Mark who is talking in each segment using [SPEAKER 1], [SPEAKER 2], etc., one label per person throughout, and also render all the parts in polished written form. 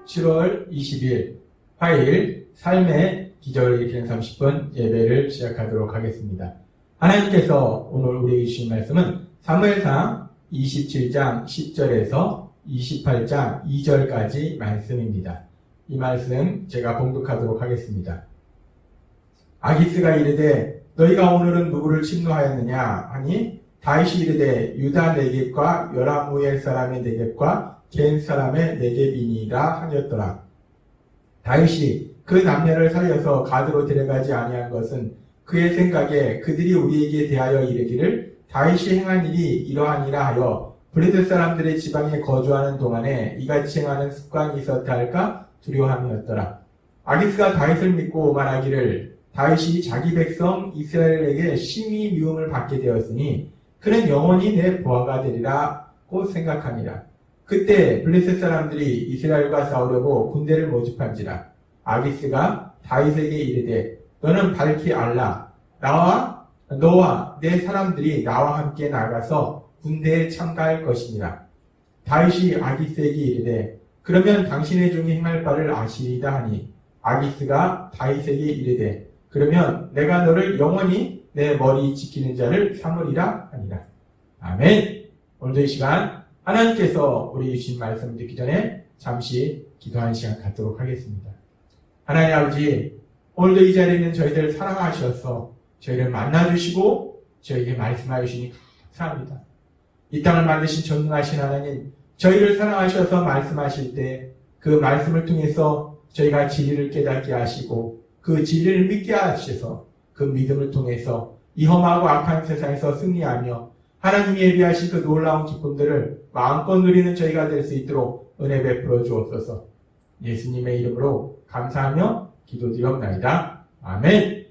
[SPEAKER 1] 7월 20일 화요일 삶의 기적을 일으키는 30분 예배를 시작하도록 하겠습니다. 하나님께서 오늘 우리에게 주신 말씀은 사무엘상 27장 10절에서 28장 2절까지 말씀입니다. 이 말씀 제가 봉독하도록 하겠습니다. 아기스가 이르되 너희가 오늘은 누구를 침노하였느냐 하니 다윗이 이르되 유다 네겝과 여라무엘 사람의 네겝과 겐 사람의 네겝이니이다 하였더라. 다윗이 그 남녀를 살려서 가드로 데려가지 아니한 것은 그의 생각에 그들이 우리에게 대하여 이르기를 다윗이 행한 일이 이러하니라 하여 블레셋 사람들의 지방에 거주하는 동안에 이같이 행하는 습관이 있었다 할까 두려워함이었더라. 아기스가 다윗을 믿고 말하기를 다윗이 자기 백성 이스라엘에게 심히 미움을 받게 되었으니 그는 영원히 내 부하가 되리라고 생각하니라. 그때 블레셋 사람들이 이스라엘과 싸우려고 군대를 모집한지라. 아기스가 다윗에게 이르되 너는 밝히 알라. 너와 내 사람들이 나와 함께 나가서 군대에 참가할 것이니라. 다윗이 아기스에게 이르되 그러면 당신의 종이 행할 바를 아시리다 하니 아기스가 다윗에게 이르되 그러면 내가 너를 영원히 내 머리 지키는 자를 삼으리라 하니라. 아멘. 오늘도 이 시간 하나님께서 우리 주신 말씀을 듣기 전에 잠시 기도하는 시간 갖도록 하겠습니다. 하나님 아버지, 오늘도 이 자리에 있는 저희들 사랑하셔서 저희를 만나주시고 저희에게 말씀하여 주시니 감사합니다. 이 땅을 만드신 전능하신 하나님, 저희를 사랑하셔서 말씀하실 때 그 말씀을 통해서 저희가 진리를 깨닫게 하시고 그 진리를 믿게 하셔서 그 믿음을 통해서 이 험하고 악한 세상에서 승리하며 하나님이 예비하신 그 놀라운 기쁨들을 마음껏 누리는 저희가 될 수 있도록 은혜 베풀어 주옵소서. 예수님의 이름으로 감사하며 기도드리옵나이다. 아멘.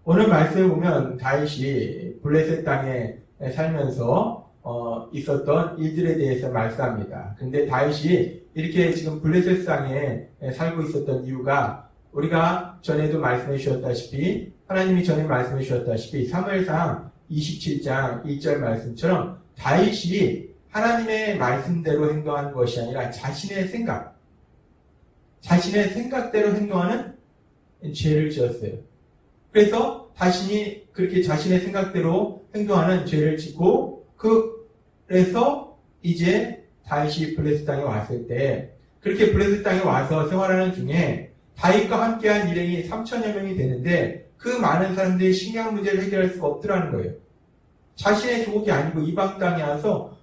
[SPEAKER 1] 오늘 말씀에 보면 다윗이 블레셋 땅에 살면서 있었던 일들에 대해서 말씀합니다. 근데 다윗이 이렇게 지금 블레셋 땅에 살고 있었던 이유가 우리가 전에도 말씀해 주셨다시피 하나님이 전에 말씀해 주셨다시피 사무엘상 27장 1절 말씀처럼 다윗이 하나님의 말씀대로 행동한 것이 아니라 자신의 생각대로 행동하는 죄를 지었어요. 그래서 자신이 그렇게 자신의 생각대로 행동하는 죄를 짓고 그래서 이제 다윗이 블레셋 땅에 왔을 때 그렇게 블레셋 땅에 와서 생활하는 중에 다윗과 함께한 일행이 3천여 명이 되는데 그 많은 사람들이 식량 문제를 해결할 수가 없더라는 거예요. 자신의 조국이 아니고 이방 땅에 와서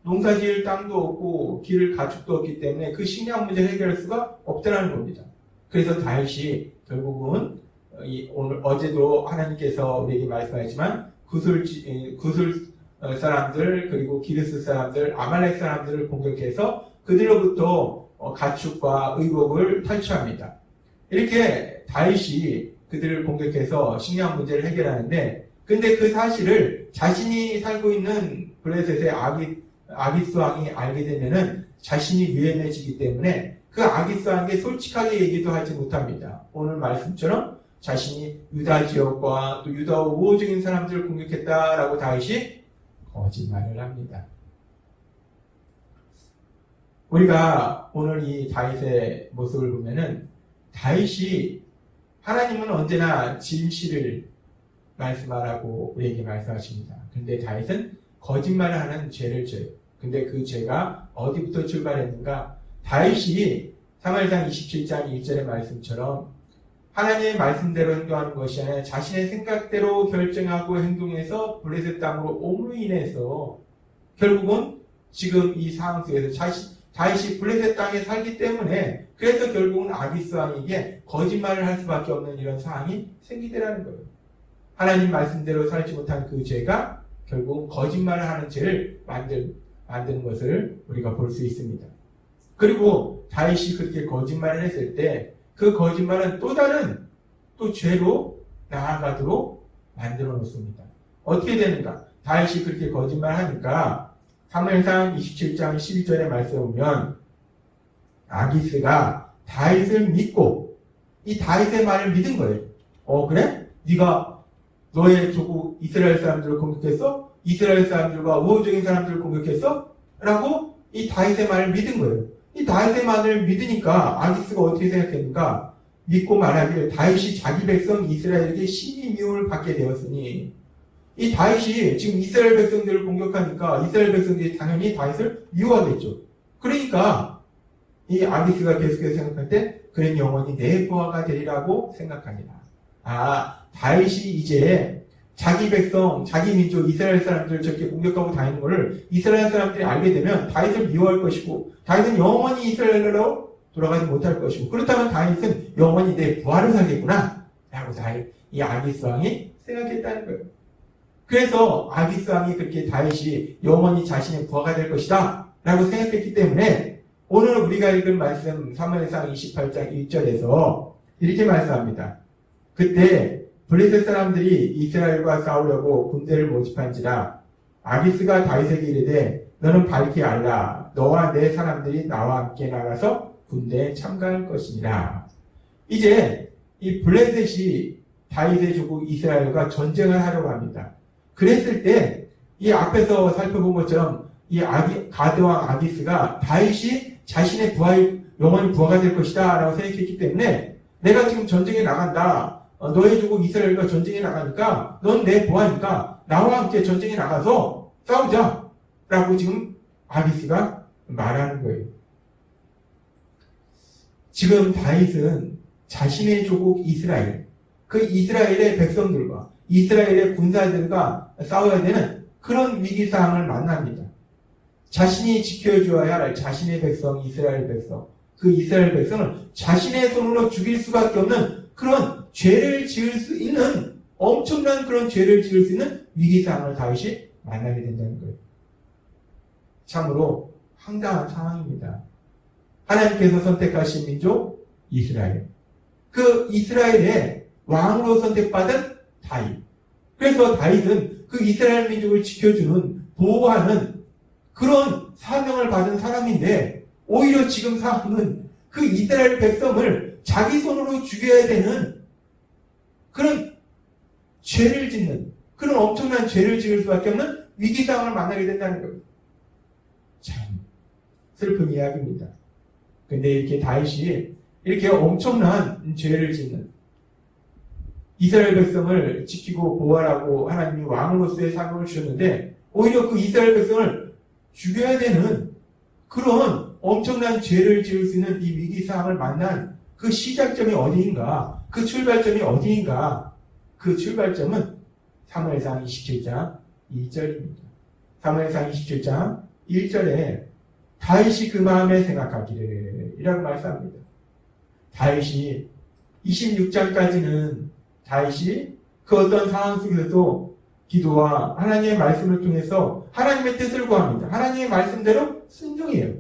[SPEAKER 1] 농사 지을 땅도 없고 길을 가축도 없기 때문에 그 식량 문제를 해결할 수가 없더라는 겁니다. 그래서 다윗이 결국은 오늘 어제도 하나님께서 우리에게 말씀하셨지만 구슬 사람들 그리고 기르스 사람들 아말렉 사람들을 공격해서 그들로부터 가축과 의복을 탈취합니다. 이렇게 다윗이 그들을 공격해서 식량 문제를 해결하는데 근데 그 사실을 자신이 살고 있는 블레셋의 아기스 왕이 알게 되면은 자신이 위험해지기 때문에 그 아기스 왕에게 솔직하게 얘기도 하지 못합니다. 오늘 말씀처럼 자신이 유다 지역과 또 유다 우호적인 사람들을 공격했다라고 다윗이 거짓말을 합니다. 우리가 오늘 이 다윗의 모습을 보면은 다윗이 하나님은 언제나 진실을 말씀하라고 우리에게 말씀하십니다. 근데 다윗은 거짓말을 하는 죄를 져요. 근데 그 죄가 어디부터 출발했는가? 다윗이 사무엘상 27장 1절의 말씀처럼 하나님의 말씀대로 행동하는 것이 아니라 자신의 생각대로 결정하고 행동해서 블레셋 땅으로 옴으로 인해서 결국은 지금 이 상황 속에서 다윗이 블레셋 땅에 살기 때문에 그래서 결국은 아기스 왕에게 거짓말을 할 수밖에 없는 이런 상황이 생기더라는 거예요. 하나님 말씀대로 살지 못한 그 죄가 결국 거짓말을 하는 죄를 만드는 것을 우리가 볼 수 있습니다. 그리고 다윗이 그렇게 거짓말을 했을 때 그 거짓말은 또 다른 죄로 나아가도록 만들어 놓습니다. 어떻게 되는가? 다윗이 그렇게 거짓말하니까 사무엘상 27장 12절의 말씀에 보면 아기스가 다윗을 믿고 이 다윗의 말을 믿은 거예요. 그래? 네가 너의 조국 이스라엘 사람들을 공격했어? 이스라엘 사람들과 우호적인 사람들을 공격했어? 라고 이 다윗의 말을 믿은 거예요. 이 다윗의 말을 믿으니까 아기스가 어떻게 생각했는가? 믿고 말하기를 다윗이 자기 백성 이스라엘에게 심히 미움을 받게 되었으니, 이 다윗이 지금 이스라엘 백성들을 공격하니까 이스라엘 백성들이 당연히 다윗을 미워하겠죠. 그러니까 이 아기스가 계속해서 생각할 때 그는 영원히 내 부하가 되리라고 생각하니라. 다윗이 이제 자기 백성, 자기 민족, 이스라엘 사람들을 저렇게 공격하고 다니는 것을 이스라엘 사람들이 알게 되면 다윗을 미워할 것이고, 다윗은 영원히 이스라엘로 돌아가지 못할 것이고, 그렇다면 다윗은 영원히 내 부하를 살겠구나 라고 이 아기스 왕이 생각했다는 거예요. 그래서 아기스 왕이 그렇게 다윗이 영원히 자신의 부하가 될 것이다 라고 생각했기 때문에 오늘 우리가 읽은 말씀 사무엘상 28장 1절에서 이렇게 말씀합니다. 그때 블레셋 사람들이 이스라엘과 싸우려고 군대를 모집한지라 아기스가 다윗에게 이르되 너는 밝히 알라. 너와 내 사람들이 나와 함께 나가서 군대에 참가할 것이니라. 이제 이 블레셋이 다윗의 조국 이스라엘과 전쟁을 하려고 합니다. 그랬을 때 이 앞에서 살펴본 것처럼 이 가드왕 아기스가 다윗이 자신의 영원히 부하가 될 것이다 라고 생각했기 때문에 내가 지금 전쟁에 나간다. 너의 조국 이스라엘과 전쟁에 나가니까 넌 내 부하니까 나와 함께 전쟁에 나가서 싸우자 라고 지금 아기스가 말하는 거예요. 지금 다윗은 자신의 조국 이스라엘, 그 이스라엘의 백성들과 이스라엘의 군사들과 싸워야 되는 그런 위기상황을 만납니다. 자신이 지켜줘야 할 자신의 백성, 이스라엘 백성, 그 이스라엘 백성을 자신의 손으로 죽일 수밖에 없는 그런 죄를 지을 수 있는, 엄청난 그런 죄를 지을 수 있는 위기상황을 다윗이 만나게 된다는 거예요. 참으로 황당한 상황입니다. 하나님께서 선택하신 민족 이스라엘, 그 이스라엘의 왕으로 선택받은 다윗. 그래서 다윗은 그 이스라엘 민족을 지켜주는, 보호하는 그런 사명을 받은 사람인데, 오히려 지금 상황은 그 이스라엘 백성을 자기 손으로 죽여야 되는 그런 죄를 짓는, 그런 엄청난 죄를 지을 수밖에 없는 위기상황을 만나게 된다는 거예요. 참 슬픈 이야기입니다. 근데 이렇게 다윗이 이렇게 엄청난 죄를 짓는, 이스라엘 백성을 지키고 보호하라고 하나님이 왕으로서의 사명을 주셨는데 오히려 그 이스라엘 백성을 죽여야 되는 그런 엄청난 죄를 지을 수 있는 이 위기상황을 만난 그 시작점이 어디인가, 그 출발점이 어디인가, 그 출발점은 사무엘상 27장 2절입니다. 사무엘상 27장 1절에 다윗이 그 마음에 생각하기를 이라고 말씀합니다. 다윗이 26장까지는 다윗이 그 어떤 상황 속에서도 기도와 하나님의 말씀을 통해서 하나님의 뜻을 구합니다. 하나님의 말씀대로 순종해요.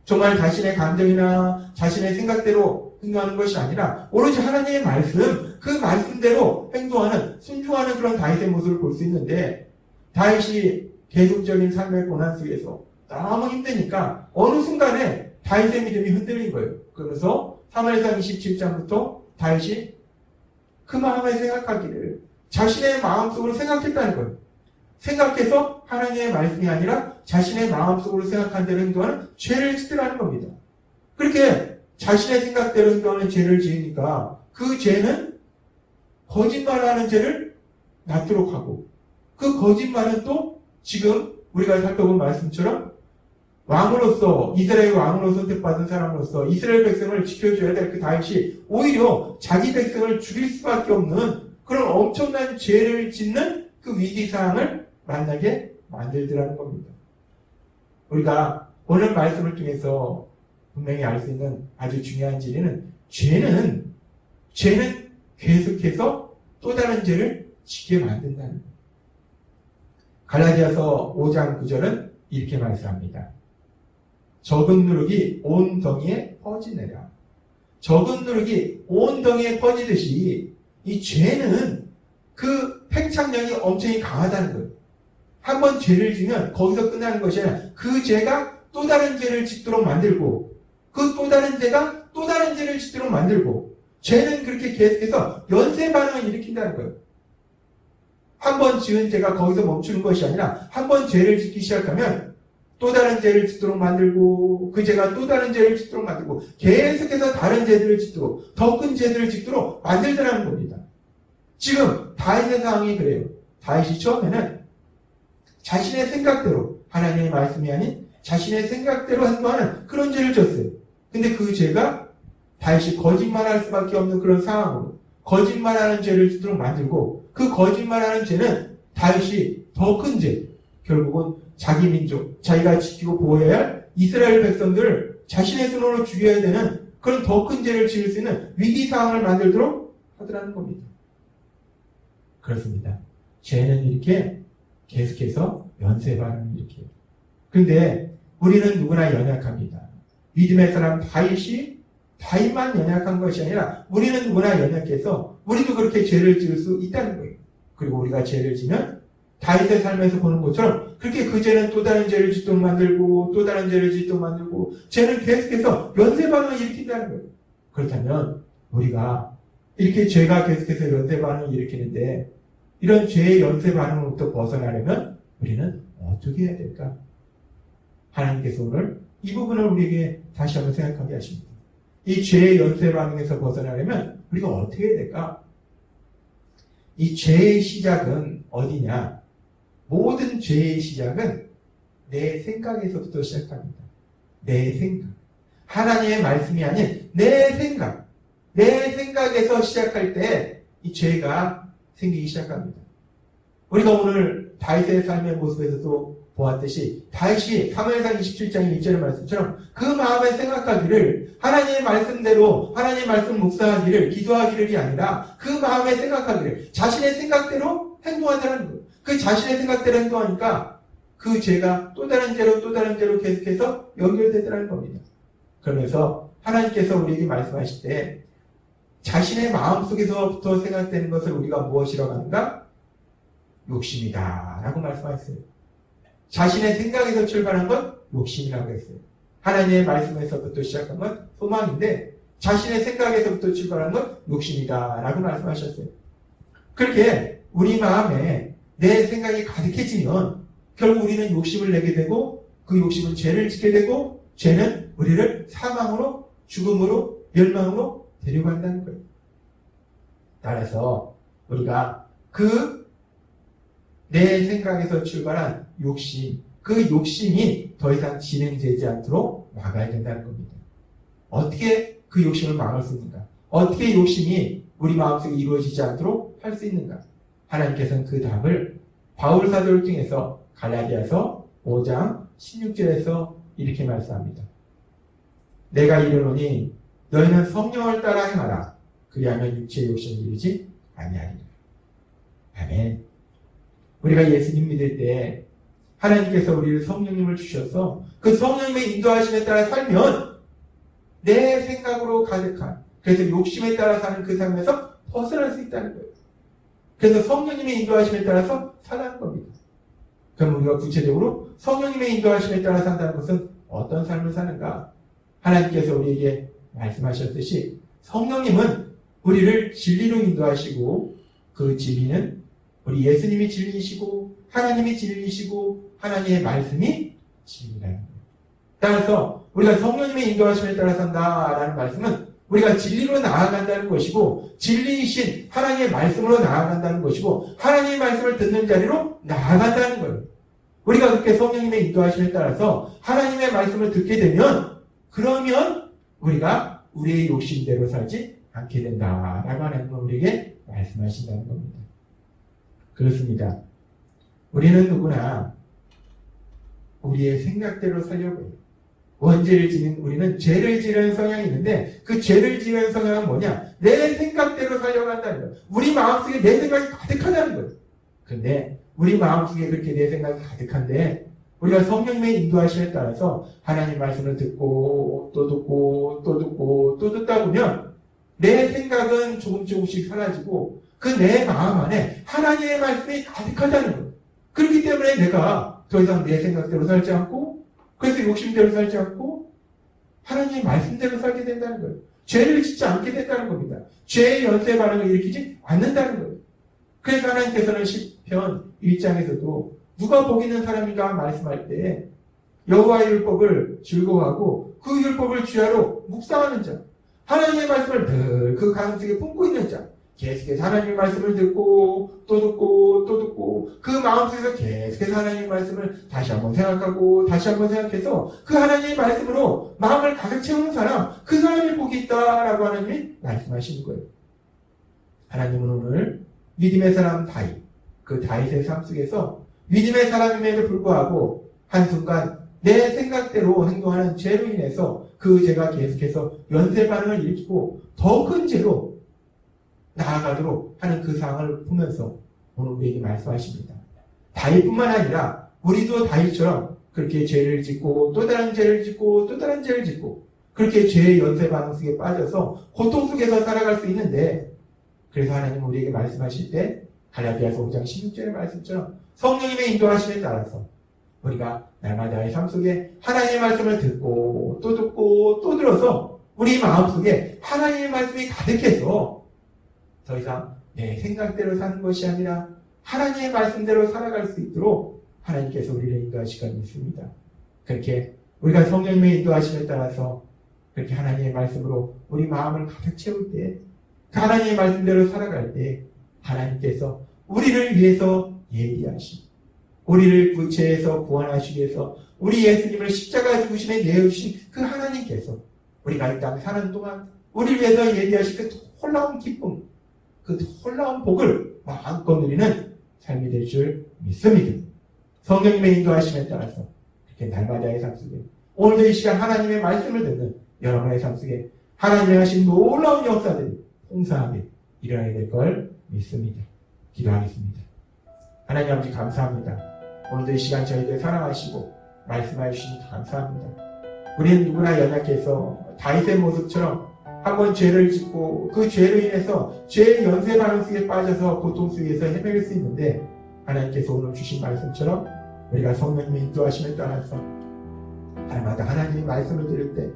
[SPEAKER 1] 정말 자신의 감정이나 자신의 생각대로 행동하는 것이 아니라 오로지 하나님의 말씀, 그 말씀대로 행동하는, 순종하는 그런 다윗의 모습을 볼 수 있는데, 다윗이 계속적인 삶의 고난 속에서 너무 힘드니까 어느 순간에 다윗의 믿음이 흔들린 거예요. 그러면서 사무엘상 27장부터 다윗이 그 마음에 생각하기를 자신의 마음속으로 생각했다는 거예요. 생각해서 하나님의 말씀이 아니라 자신의 마음속으로 생각한 대로 행동하는 죄를 짓더라는 겁니다. 그렇게 자신의 생각대로 행동하는 죄를 지으니까 그 죄는 거짓말하는 죄를 낫도록 하고, 그 거짓말은 또 지금 우리가 살펴본 말씀처럼 왕으로서, 이스라엘 왕으로 선택받은 사람으로서 이스라엘 백성을 지켜줘야 될 그 다윗이 오히려 자기 백성을 죽일 수밖에 없는 그런 엄청난 죄를 짓는 그 위기상황을 만나게 만들더라는 겁니다. 우리가 오늘 말씀을 통해서 분명히 알 수 있는 아주 중요한 진리는, 죄는 계속해서 또 다른 죄를 짓게 만든다는 거예요. 갈라디아서 5장 9절은 이렇게 말씀합니다. 적은 누룩이 온 덩이에 퍼지느라. 적은 누룩이 온 덩이에 퍼지듯이 이 죄는 그 팽창력이 엄청 강하다는 거예요. 한번 죄를 지면 거기서 끝나는 것이 아니라 그 죄가 또 다른 죄를 짓도록 만들고, 그 또 다른 죄가 또 다른 죄를 짓도록 만들고, 죄는 그렇게 계속해서 연쇄 반응을 일으킨다는 거예요. 한 번 지은 죄가 거기서 멈추는 것이 아니라 한 번 죄를 짓기 시작하면 또 다른 죄를 짓도록 만들고 그 죄가 또 다른 죄를 짓도록 만들고 계속해서 다른 죄들을 짓도록 더 큰 죄들을 짓도록 만들더라는 겁니다. 지금 다윗의 상황이 그래요. 다윗이 처음에는 자신의 생각대로 하나님의 말씀이 아닌 자신의 생각대로 행동하는 그런 죄를 졌어요. 근데 그 죄가 다윗이 거짓말할 수밖에 없는 그런 상황으로 거짓말하는 죄를 짓도록 만들고 그 거짓말하는 죄는 다윗이 더 큰 죄, 결국은 자기 민족, 자기가 지키고 보호해야 할 이스라엘 백성들을 자신의 손으로 죽여야 되는 그런 더 큰 죄를 지을 수 있는 위기 상황을 만들도록 하더라는 겁니다. 그렇습니다. 죄는 이렇게 계속해서 연쇄 반응을 일으켜요. 그런데 우리는 누구나 연약합니다. 믿음의 사람 다윗만 연약한 것이 아니라 우리는 누구나 연약해서 우리도 그렇게 죄를 지을 수 있다는 거예요. 그리고 우리가 죄를 지면 다윗의 삶에서 보는 것처럼 그렇게 그 죄는 또 다른 죄를 짓도록 만들고 또 다른 죄를 짓도록 만들고 죄는 계속해서 연쇄 반응을 일으킨다는 거예요. 그렇다면 우리가 이렇게 죄가 계속해서 연쇄 반응을 일으키는데 이런 죄의 연쇄 반응으로부터 벗어나려면 우리는 어떻게 해야 될까? 하나님께서 오늘 이 부분을 우리에게 다시 한번 생각하게 하십니다. 이 죄의 연쇄 반응에서 벗어나려면 우리가 어떻게 해야 될까? 이 죄의 시작은 어디냐? 모든 죄의 시작은 내 생각에서부터 시작합니다. 내 생각. 하나님의 말씀이 아닌 내 생각. 내 생각에서 시작할 때 이 죄가 생기기 시작합니다. 우리가 오늘 다윗의 삶의 모습에서도 보았듯이 다윗이 사무엘상 27장 1절의 말씀처럼 그 마음에 생각하기를 하나님의 말씀대로 하나님의 말씀 묵상하기를 기도하기를이 아니라 그 마음에 생각하기를 자신의 생각대로 행동한다는 거예요. 그 자신의 생각대로 행동하니까 그 죄가 또 다른 죄로 계속해서 연결되더라는 겁니다. 그러면서 하나님께서 우리에게 말씀하실 때 자신의 마음속에서부터 생각되는 것을 우리가 무엇이라고 하는가? 욕심이다 라고 말씀하셨어요. 자신의 생각에서 출발한 건 욕심이라고 했어요. 하나님의 말씀에서부터 시작한 건 소망인데 자신의 생각에서부터 출발한 건 욕심이다 라고 말씀하셨어요. 그렇게 우리 마음에 내 생각이 가득해지면 결국 우리는 욕심을 내게 되고 그 욕심은 죄를 짓게 되고 죄는 우리를 사망으로 죽음으로 멸망으로 데려간다는 거예요. 따라서 우리가 그 내 생각에서 출발한 욕심, 그 욕심이 더 이상 진행되지 않도록 막아야 된다는 겁니다. 어떻게 그 욕심을 막을 수 있는가? 어떻게 욕심이 우리 마음속에 이루어지지 않도록 할 수 있는가? 하나님께서는 그 답을 바울 사도를 통해서 갈라디아서 5장 16절에서 이렇게 말씀합니다. 내가 이르노니 너희는 성령을 따라 행하라. 그리하면 육체의 욕심을 이루지 아니하리라. 아멘. 우리가 예수님 믿을 때 하나님께서 우리를 성령님을 주셔서 그 성령님의 인도하심에 따라 살면 내 생각으로 가득한 그래서 욕심에 따라 사는 그 삶에서 벗어날 수 있다는 거예요. 그래서 성령님의 인도하심에 따라서 살아가는 겁니다. 그럼 우리가 구체적으로 성령님의 인도하심에 따라 산다는 것은 어떤 삶을 사는가? 하나님께서 우리에게 말씀하셨듯이 성령님은 우리를 진리로 인도하시고 그 진리는 우리 예수님이 진리이시고 하나님이 진리이시고 하나님의 말씀이 진리라는 거예요. 따라서 우리가 성령님의 인도하심에 따라 산다라는 말씀은 우리가 진리로 나아간다는 것이고 진리이신 하나님의 말씀으로 나아간다는 것이고 하나님의 말씀을 듣는 자리로 나아간다는 거예요. 우리가 그렇게 성령님의 인도하심에 따라서 하나님의 말씀을 듣게 되면 그러면 우리가 우리의 욕심대로 살지 않게 된다라고 하나님은 우리에게 말씀하신다는 겁니다. 그렇습니다. 우리는 누구나 우리의 생각대로 살려고 해요. 원죄를 지는 우리는 죄를 지는 성향이 있는데 그 죄를 지는 성향은 뭐냐? 내 생각대로 살려간다는 거예요. 우리 마음속에 내 생각이 가득하다는 거예요. 근데 우리 마음속에 그렇게 내 생각이 가득한데 우리가 성령님의 인도하심에 따라서 하나님 말씀을 듣고 또 듣고 또 듣고 또 듣다 보면 내 생각은 조금씩 사라지고 그 내 마음 안에 하나님의 말씀이 가득하다는 거예요. 그렇기 때문에 내가 더 이상 내 생각대로 살지 않고 그래서 욕심대로 살지 않고 하나님의 말씀대로 살게 된다는 거예요. 죄를 짓지 않게 된다는 겁니다. 죄의 연쇄 반응을 일으키지 않는다는 거예요. 그래서 하나님께서는 시편 1장에서도 누가 복 있는 사람인가 말씀할 때 여호와의 율법을 즐거워하고 그 율법을 주야로 묵상하는 자, 하나님의 말씀을 늘 그 가슴속에 품고 있는 자, 계속해서 하나님의 말씀을 듣고 또 듣고 또 듣고 그 마음속에서 계속해서 하나님의 말씀을 다시 한번 생각하고 다시 한번 생각해서 그 하나님의 말씀으로 마음을 가득 채우는 사람, 그 사람이 복이 있다라고 하나님이 말씀하시는 거예요. 하나님은 오늘 믿음의 사람 다윗, 그 다윗의 삶 속에서 믿음의 사람임에도 불구하고 한순간 내 생각대로 행동하는 죄로 인해서 그 죄가 계속해서 연쇄 반응을 일으키고 더 큰 죄로 나아가도록 하는 그 상황을 보면서 오늘 우리에게 말씀하십니다. 다윗뿐만 아니라 우리도 다윗처럼 그렇게 죄를 짓고 또 다른 죄를 짓고 또 다른 죄를 짓고 그렇게 죄의 연쇄 반응 속에 빠져서 고통 속에서 살아갈 수 있는데, 그래서 하나님은 우리에게 말씀하실 때 갈라디아서 5장 16절의 말씀처럼 성령님의 인도하심에 따라서 우리가 날마다의 삶 속에 하나님의 말씀을 듣고 또 듣고 또 들어서 우리 마음속에 하나님의 말씀이 가득해서 더 이상 내 생각대로 사는 것이 아니라 하나님의 말씀대로 살아갈 수 있도록 하나님께서 우리를 인도하시고 있습니다. 그렇게 우리가 성령님의 인도하심에 따라서 그렇게 하나님의 말씀으로 우리 마음을 가득 채울 때, 그 하나님의 말씀대로 살아갈 때 하나님께서 우리를 위해서 예비하시고 우리를 구체에서 구원하시기 위해서 우리 예수님을 십자가에 죽으심에 내어주신 그 하나님께서 우리가 이 땅 사는 동안 우리를 위해서 예비하신 그 놀라운 기쁨, 그 놀라운 복을 마음껏 누리는 삶이 될 줄 믿습니다. 성령님의 인도하심에 따라서 이렇게 날마다의 삶 속에 오늘도 이 시간 하나님의 말씀을 듣는 여러분의 삶 속에 하나님의 하신 놀라운 역사들이 풍성하게 일어나게 될 걸 믿습니다. 기도하겠습니다. 하나님 아버지 감사합니다. 오늘도 이 시간 저희들 사랑하시고 말씀해 주시니 감사합니다. 우리는 누구나 연약해서 다윗의 모습처럼 한번 죄를 짓고 그 죄로 인해서 죄의 연쇄 반응 속에 빠져서 고통 속에서 헤맬 수 있는데, 하나님께서 오늘 주신 말씀처럼 우리가 성령님의 인도하심에 따라서 날마다 하나님의 말씀을 들을 때,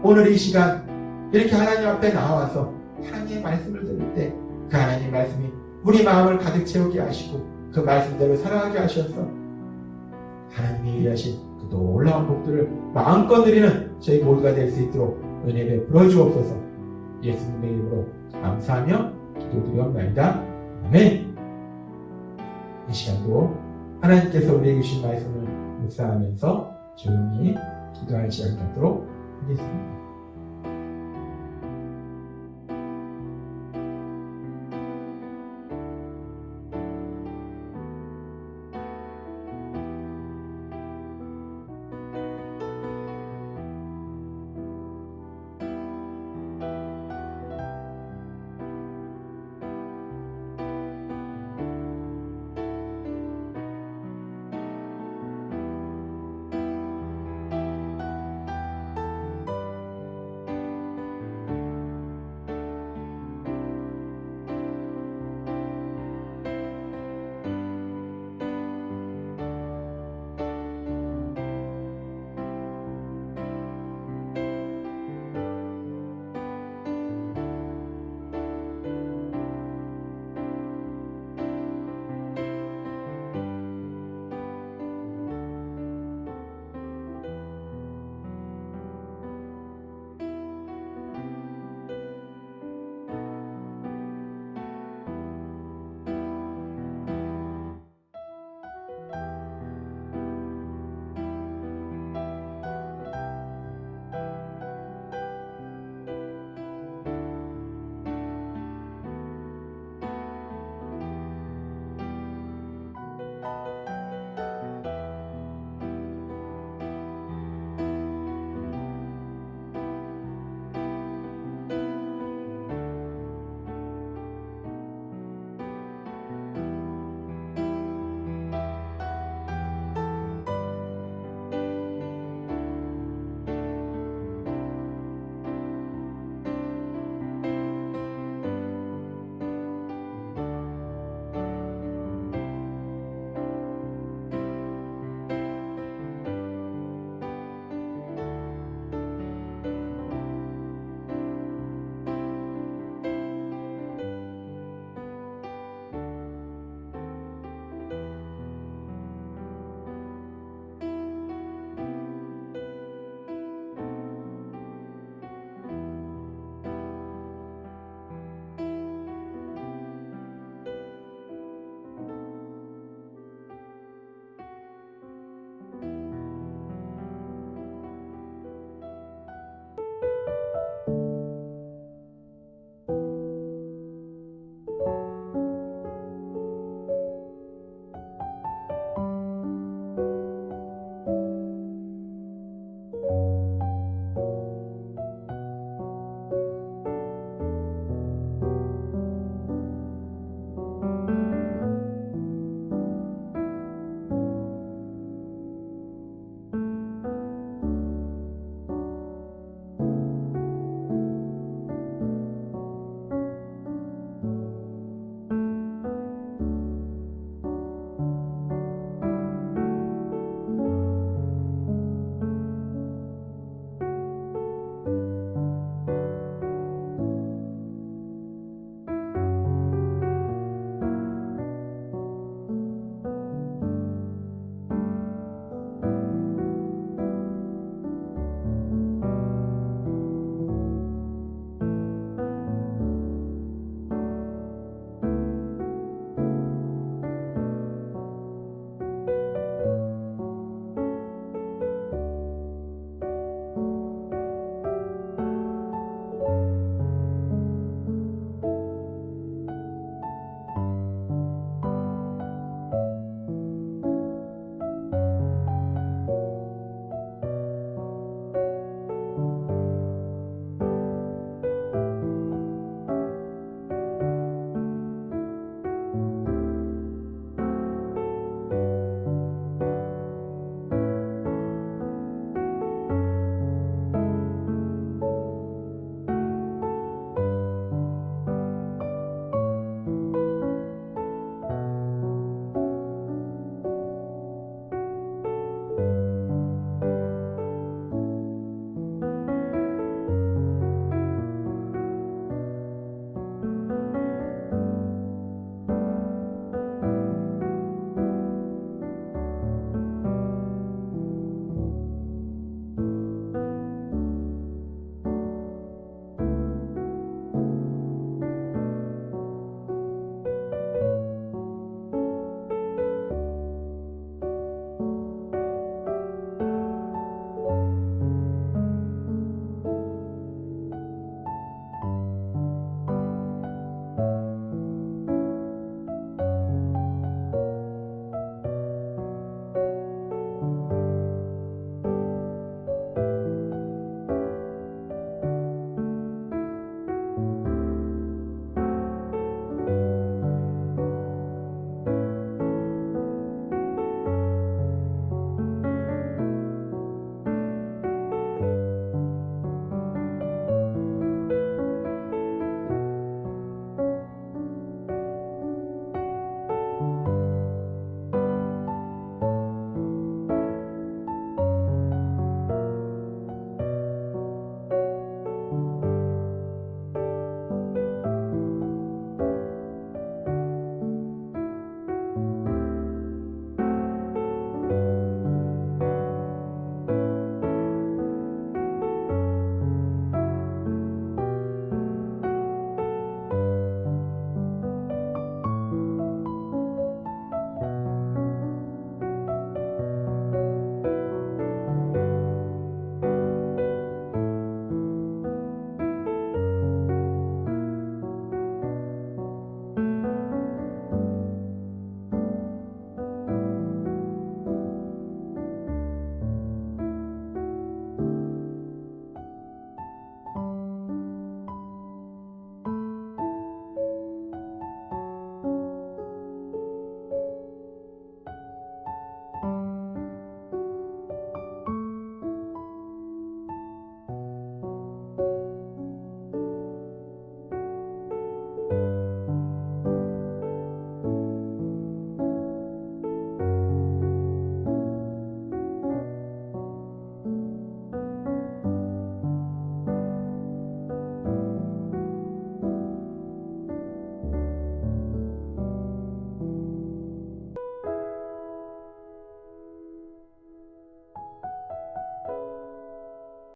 [SPEAKER 1] 오늘 이 시간 이렇게 하나님 앞에 나와서 하나님의 말씀을 들을 때 그 하나님의 말씀이 우리 마음을 가득 채우게 하시고 그 말씀대로 살아가게 하셔서 하나님이 일하신 그 놀라운 복들을 마음껏 누리는 저희 모두가 될 수 있도록 은혜 베풀어 주옵소서. 예수님의 이름으로 감사하며 기도드리옵나이다. 아멘. 이 시간도 하나님께서 우리에게 주신 말씀을 묵상하면서 조용히 기도할 시간 갖도록 하겠습니다.